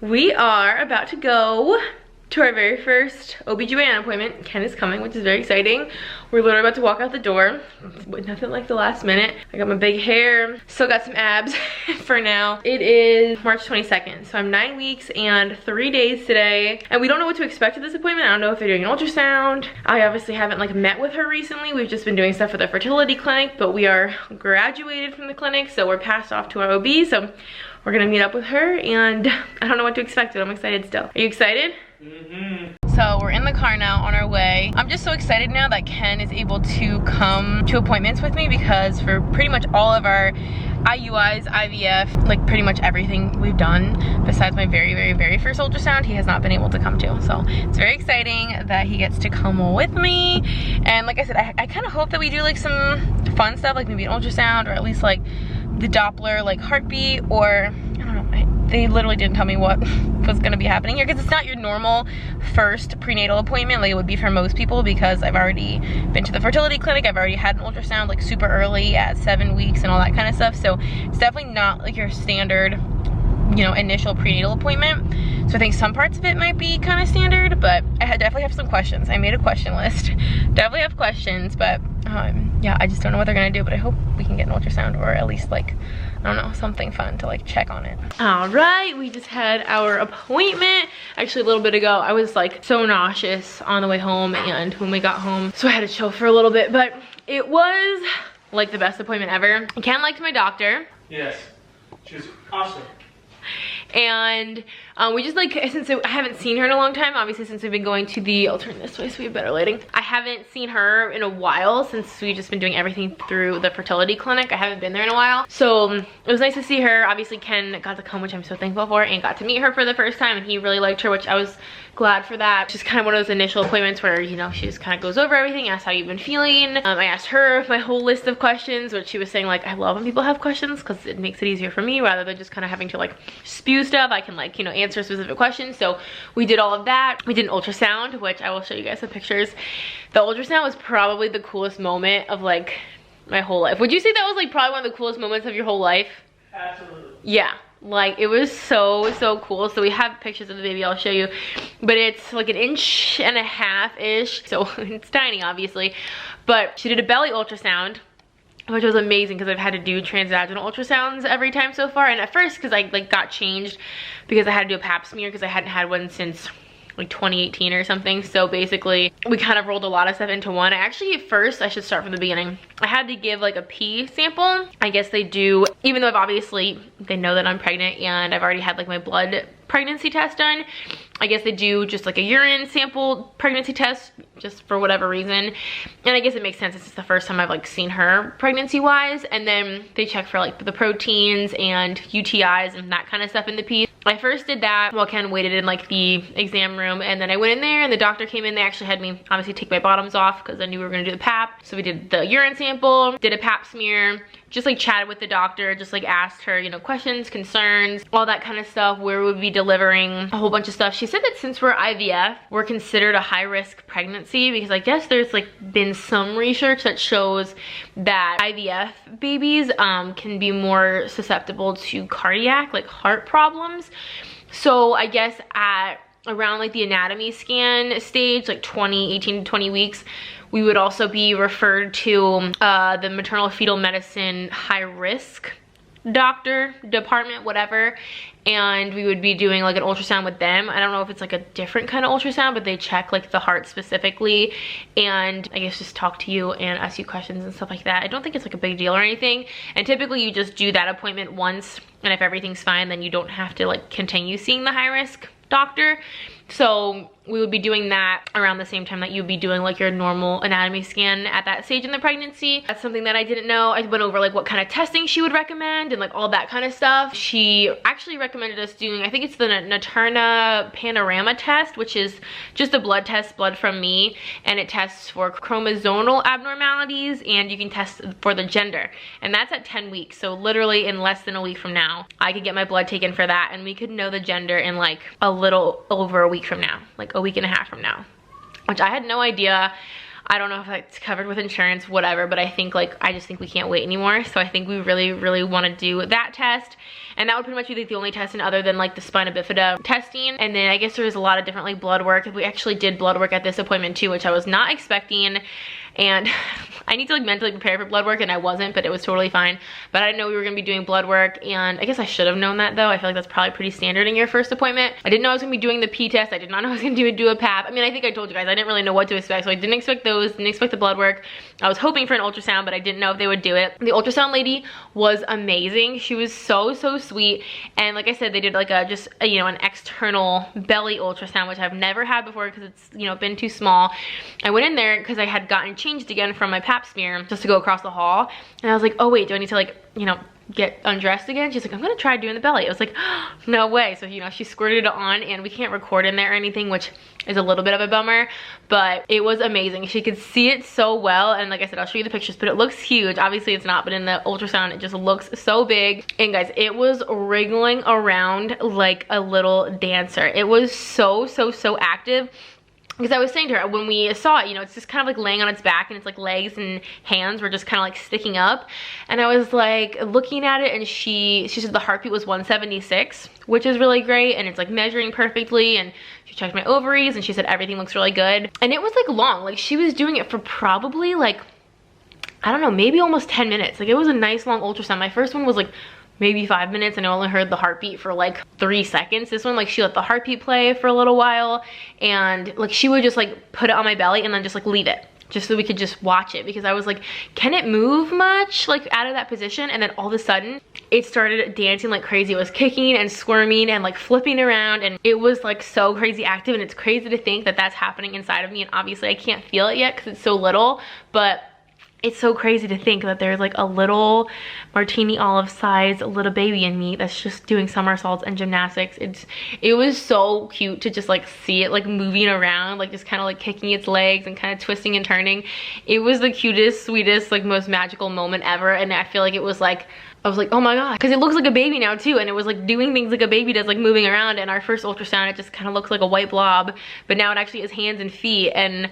We are about to go to our very first OB-GYN appointment. Ken is coming, which is very exciting. We're literally about to walk out the door. Nothing like the last minute. I got my big hair, still got some abs for now. It is March 22nd, so I'm 9 weeks and 3 days today. And we don't know what to expect at this appointment. I don't know if they're doing an ultrasound. I obviously haven't like met with her recently. We've just been doing stuff for the fertility clinic, but we are graduated from the clinic, so we're passed off to our OB. So we're gonna meet up with her, and I don't know what to expect, but I'm excited still. Are you excited? So we're in the car now on our way. I'm just so excited now that Ken is able to come to appointments with me, because for pretty much all of our IUIs, IVF, like pretty much everything we've done besides my very first ultrasound, he has not been able to come to. So it's very exciting that he gets to come with me. And like I said, I kind of hope that we do like some fun stuff, like maybe an ultrasound, or at least like the Doppler like heartbeat, or I don't know, they literally didn't tell me what was gonna be happening here, because it's not your normal first prenatal appointment like it would be for most people, because I've already been to the fertility clinic, I've already had an ultrasound like super early at 7 weeks and all that kind of stuff. So it's definitely not like your standard, you know, initial prenatal appointment. So I think some parts of it might be kind of standard, but I definitely have some questions. I made a question list. Definitely have questions, but yeah, I just don't know what they're gonna do, but I hope we can get an ultrasound, or at least like, I don't know, something fun to like check on it. All right, we just had our appointment. Actually a little bit ago, I was like so nauseous on the way home and when we got home, so I had to chill for a little bit, but it was like the best appointment ever. Ken liked my doctor. Yes, she was awesome. And we just like, since I haven't seen her in a long time, obviously since we've been going to the, I'll turn this way so we have better lighting. I haven't seen her in a while since we've just been doing everything through the fertility clinic. I haven't been there in a while. So it was nice to see her. Obviously Ken got to come, which I'm so thankful for, and got to meet her for the first time, and he really liked her, which I was glad for that. Just kind of one of those initial appointments where, you know, she just kind of goes over everything, asks how you've been feeling. I asked her my whole list of questions, which she was saying like, I love when people have questions because it makes it easier for me rather than just kind of having to like spew stuff. I can like, you know, answer specific questions. So we did all of that. We did an ultrasound, which I will show you guys some pictures. The ultrasound was probably the coolest moment of like my whole life. Would you say that was like probably one of the coolest moments of your whole life? Absolutely. Yeah. Like it was so cool. So we have pictures of the baby, I'll show you, but it's like 1.5 inches ish, so it's tiny obviously. But she did a belly ultrasound, which was amazing because I've had to do transvaginal ultrasounds every time so far. And at first, because I like got changed because I had to do a Pap Smear because I hadn't had one since like 2018 or something. So basically we kind of rolled a lot of stuff into one. I actually, at first, I should start from the beginning, I had to give like a pee sample. I guess they do, even though I've obviously, they know that I'm pregnant and I've already had like my blood pregnancy test done, I guess they do just like a urine sample pregnancy test just for whatever reason. And I guess it makes sense, it's the first time I've like seen her pregnancy wise. And then they check for like the proteins and UTIs and that kind of stuff in the pee. I first did that while Ken waited in like the exam room, and then I went in there and the doctor came in. They actually had me obviously take my bottoms off because I knew we were gonna do the Pap. So we did the urine sample, did a Pap smear, just like chatted with the doctor, just like asked her, you know, questions, concerns, all that kind of stuff, where we'd be delivering, a whole bunch of stuff. She said that since we're IVF, we're considered a high-risk pregnancy, because I guess there's like been some research that shows that IVF babies can be more susceptible to cardiac, like heart problems. So I guess at around like the anatomy scan stage, like 18 to 20 weeks, we would also be referred to the maternal fetal medicine high risk doctor department, whatever, and we would be doing like an ultrasound with them. I don't know if it's like a different kind of ultrasound, but they check like the heart specifically, and I guess just talk to you and ask you questions and stuff like that. I don't think it's like a big deal or anything, and typically you just do that appointment once, and if everything's fine, then you don't have to like continue seeing the high risk doctor. So we would be doing that around the same time that you'd be doing like your normal anatomy scan at that stage in the pregnancy. That's something that I didn't know. I went over like what kind of testing she would recommend and like all that kind of stuff. She actually recommended us doing, I think it's the Naturna Panorama test, which is just a blood test, blood from me, and it tests for chromosomal abnormalities, and you can test for the gender, and that's at 10 weeks. So literally in less than a week from now, I could get my blood taken for that, and we could know the gender in like a little over a week from now, like a week and a half from now, which I had no idea. I don't know if it's covered with insurance, whatever, but I think like, I just think we can't wait anymore. So I think we really, really want to do that test. And that would pretty much be like the only testing other than like the spina bifida testing. And then I guess there was a lot of different like blood work. We actually did blood work at this appointment too, which I was not expecting. And I need to like mentally prepare for blood work, and I wasn't, but it was totally fine. But I didn't know we were gonna be doing blood work, and I guess I should have known that though. I feel like that's probably pretty standard in your first appointment. I didn't know I was gonna be doing the P test. I did not know I was gonna do a Pap. I mean, I think I told you guys, I didn't really know what to expect, so I didn't expect those, didn't expect the blood work. I was hoping for an ultrasound, but I didn't know if they would do it. The ultrasound lady was amazing. She was so, so sweet. And like I said, they did like a, just a, you know, an external belly ultrasound, which I've never had before because it's, you know, been too small. I went in there because I had gotten changed again from my Pap smear just to go across the hall. And I was like, oh wait, do I need to like, you know, get undressed again? She's like, I'm gonna try doing the belly. I was like, oh, no way. So, you know, she squirted it on, and we can't record in there or anything, which is a little bit of a bummer, but it was amazing. She could see it so well. And like I said, I'll show you the pictures, but it looks huge. Obviously it's not, but in the ultrasound, it just looks so big. And guys, it was wriggling around like a little dancer. It was so, so, so active. Because I was saying to her, when we saw it, you know, it's just kind of like laying on its back, and it's like legs and hands were just kind of like sticking up. And I was like looking at it, and she said the heartbeat was 176, which is really great. And it's like measuring perfectly. And she checked my ovaries, and she said everything looks really good. And it was like long, like she was doing it for probably like, I don't know, maybe almost 10 minutes. Like it was a nice long ultrasound. My first one was like maybe 5 minutes, and I only heard the heartbeat for like 3 seconds. This one, like she let the heartbeat play for a little while, and like she would just like put it on my belly and then just like leave it, just so we could just watch it, because I was like, can it move much like out of that position? And then all of a sudden it started dancing like crazy. It was kicking and squirming and like flipping around, and it was like so crazy active. And it's crazy to think that that's happening inside of me, and obviously I can't feel it yet because it's so little, but it's so crazy to think that there's like a little martini olive size little baby in me that's just doing somersaults and gymnastics. It was so cute to just like see it like moving around, like just kind of like kicking its legs and kind of twisting and turning. It was the cutest, sweetest, like most magical moment ever. And I feel like it was like, I was like, oh my god, because it looks like a baby now too, and it was like doing things like a baby does, like moving around. And our first ultrasound, it just kind of looks like a white blob, but now it actually has hands and feet, and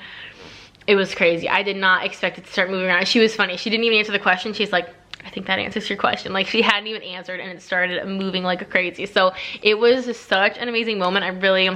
it was crazy. I did not expect it to start moving around. She was funny. She didn't even answer the question. She's like, I think that answers your question. Like she hadn't even answered, and it started moving like crazy. So it was just such an amazing moment. I really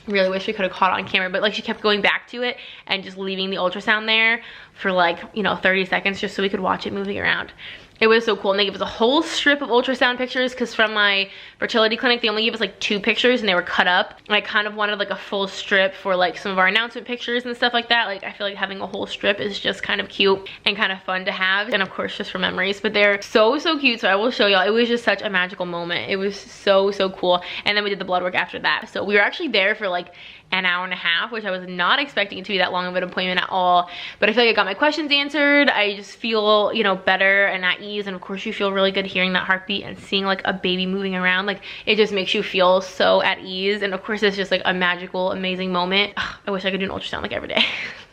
wish we could have caught it on camera, but like she kept going back to it and just leaving the ultrasound there for like, you know, 30 seconds just so we could watch it moving around. It was so cool. And they gave us a whole strip of ultrasound pictures, because from my fertility clinic, they only gave us like 2 pictures and they were cut up. And I kind of wanted like a full strip for like some of our announcement pictures and stuff like that. Like I feel like having a whole strip is just kind of cute and kind of fun to have. And of course, just for memories, but they're so, so cute. So I will show y'all. It was just such a magical moment. It was so, so cool. And then we did the blood work after that. So we were actually there for like an hour and a half, which I was not expecting it to be that long of an appointment at all. But I feel like I got my questions answered. I just feel, you know, better and at ease. And of course you feel really good hearing that heartbeat and seeing like a baby moving around. Like it just makes you feel so at ease. And of course it's just like a magical, amazing moment. Ugh, I wish I could do an ultrasound like every day.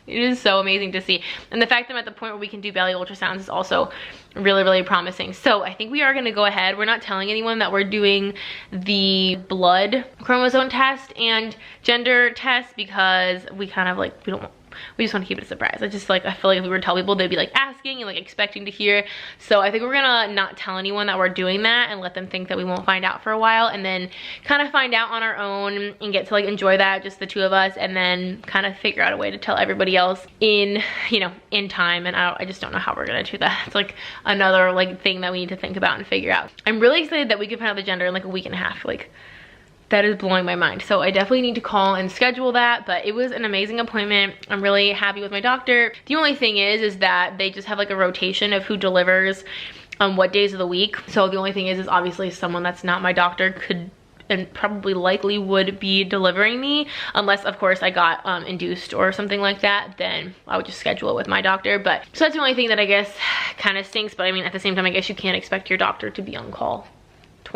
It is so amazing to see. And the fact that I'm at the point where we can do belly ultrasounds is also really, really promising. So I think we are gonna go ahead. We're not telling anyone that we're doing the blood chromosome test and gender test, because we kind of like, we just want to keep it a surprise. I feel like if we were to tell people, they'd be like asking and like expecting to hear. So I think we're gonna not tell anyone that we're doing that and let them think that we won't find out for a while, and then kind of find out on our own and get to like enjoy that, just the 2 of us, and then kind of figure out a way to tell everybody else in, you know, in time. And I just don't know how we're gonna do that. It's like another like thing that we need to think about and figure out. I'm really excited that we can find out the gender in like a week and a half. Like that is blowing my mind. So I definitely need to call and schedule that, but it was an amazing appointment. I'm really happy with my doctor. The only thing is that they just have like a rotation of who delivers on what days of the week. So the only thing is obviously someone that's not my doctor could and probably likely would be delivering me, unless of course I got induced or something like that. Then I would just schedule it with my doctor. But so that's the only thing that I guess kind of stinks. But I mean, at the same time, I guess you can't expect your doctor to be on call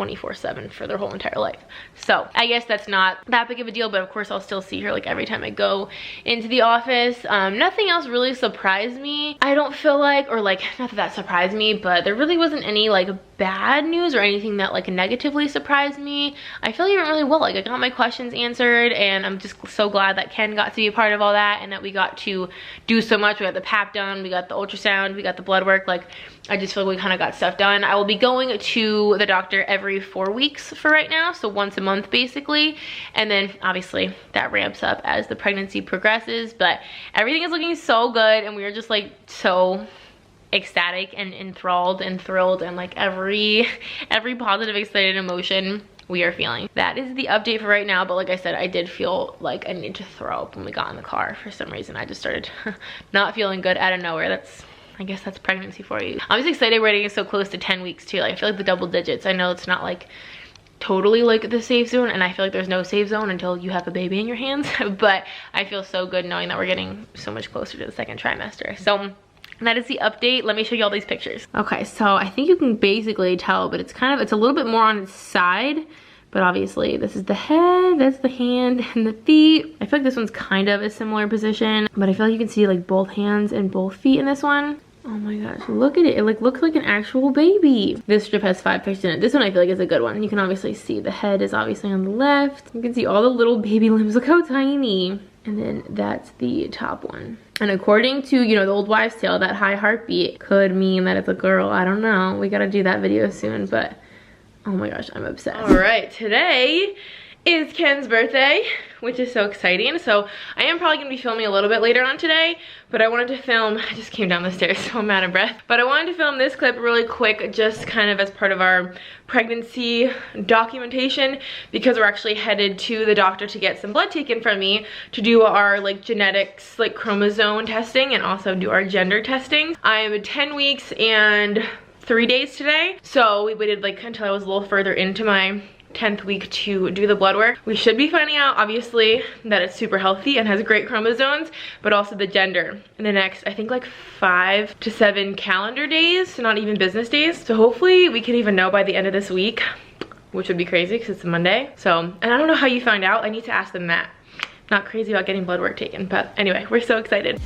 24/7 for their whole entire life. So I guess that's not that big of a deal, but of course I'll still see her like every time I go into the office. Nothing else really surprised me. I don't feel like, or like, not that that surprised me, but there really wasn't any like bad news or anything that like negatively surprised me. I feel like it went really well. Like I got my questions answered, and I'm just so glad that Ken got to be a part of all that and that we got to do so much. We got the Pap done, we got the ultrasound, we got the blood work. Like I just feel like we kind of got stuff done. I will be going to the doctor every 4 weeks for right now, so once a month basically, and then obviously that ramps up as the pregnancy progresses. But everything is looking so good, and we are just like so ecstatic and enthralled and thrilled, and like every positive excited emotion we are feeling. That is the update for right now, but like I said, I did feel like I need to throw up when we got in the car. For some reason I just started not feeling good out of nowhere. I guess that's pregnancy for you. I'm just excited we're getting so close to 10 weeks too. Like I feel like the double digits, I know it's not like totally like the safe zone, and I feel like there's no safe zone until you have a baby in your hands, but I feel so good knowing that we're getting so much closer to the second trimester. So that is the update. Let me show you all these pictures. Okay, so I think you can basically tell, but it's a little bit more on its side, but obviously this is the head, that's the hand, and the feet. I feel like this one's kind of a similar position, but I feel like you can see like both hands and both feet in this one. Oh my gosh, look at it. It like looks like an actual baby. This strip has 5 pictures in it. This one I feel like is a good one. You can obviously see the head is obviously on the left. You can see all the little baby limbs. Look how tiny. And then that's the top one. And according to, you know, the old wives' tale, that high heartbeat could mean that it's a girl. I don't know. We gotta do that video soon, but oh my gosh, I'm obsessed. All right, today is Ken's birthday, which is so exciting. So I am probably gonna be filming a little bit later on today, but I wanted to film, I just came down the stairs so I'm out of breath, but I wanted to film this clip really quick, just kind of as part of our pregnancy documentation, because we're actually headed to the doctor to get some blood taken from me to do our like genetics, like chromosome testing, and also do our gender testing. I'm 10 weeks and 3 days today, so we waited like until I was a little further into my 10th week to do the blood work. We should be finding out obviously that it's super healthy and has great chromosomes, but also the gender in the next, I think like 5 to 7 calendar days, so not even business days. So hopefully we can even know by the end of this week, which would be crazy because it's a Monday. So, and I don't know how you found out. I need to ask them that. Not crazy about getting blood work taken, but anyway, we're so excited.